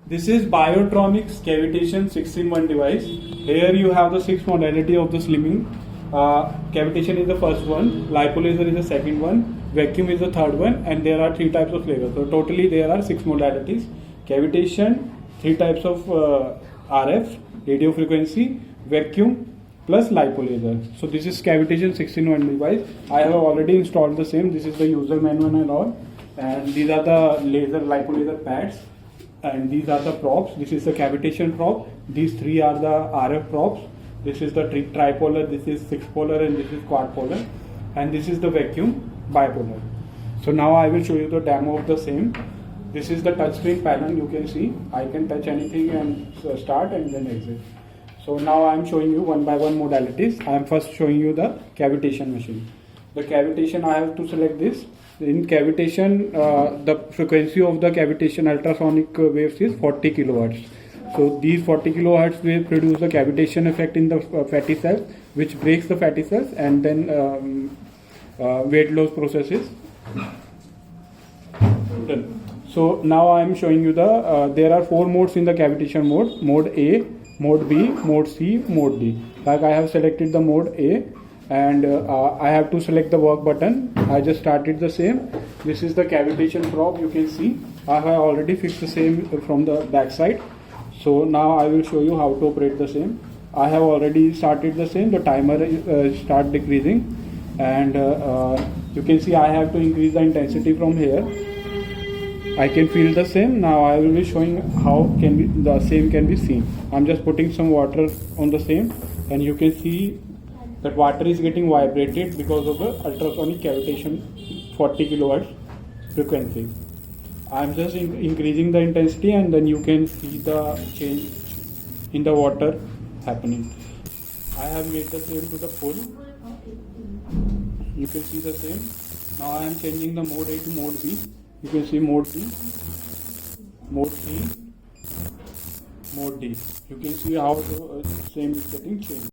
This is Biotronix Cavitation 6-in-1 device. Here you have the 6 modality of the slimming. Cavitation is the first one, lipolaser is the second one, vacuum is the third one, and there are 3 types of flavors. So totally there are 6 modalities. Cavitation, 3 types of RF, radio frequency, vacuum, plus lipolaser. So this is Cavitation 6-in-1 device. I have already installed the same. This is the user manual and all. And these are the laser lipolaser pads. And these are the props. This is the cavitation prop. These 3 are the RF props. This is the tripolar, this is 6-polar, and this is quad-polar. And this is the vacuum bipolar. So now I will show you the demo of the same. This is the touchscreen panel. You can see I can touch anything and start and then exit. So now I am showing you one by one modalities. I am first showing you the cavitation machine. The cavitation, I have to select this. In cavitation, the frequency of the cavitation ultrasonic waves is 40 kilohertz. So these 40 kilohertz waves produce the cavitation effect in the fatty cells, which breaks the fatty cells, and then weight loss process is done. So now I am showing you the there are 4 modes in the cavitation mode: mode A, mode B, mode C, mode D. Like I have selected the mode A, and I have to select the work button. I just started the same. This is the cavitation prop. You can see I have already fixed the same from the back side. So now I will show you how to operate the same. I have already started the same. The timer start decreasing, and you can see I have to increase the intensity from here. I can feel the same. Now I will be showing how the same can be seen. I'm just putting some water on the same, and you can see that water is getting vibrated because of the ultrasonic cavitation 40 kilohertz frequency. I'm just increasing the intensity, and then you can see the change in the water happening. I have made the same to the full. You can see the same. Now I am changing the mode A to mode B. You can see mode B, mode C, mode D. You can see how the same is getting changed.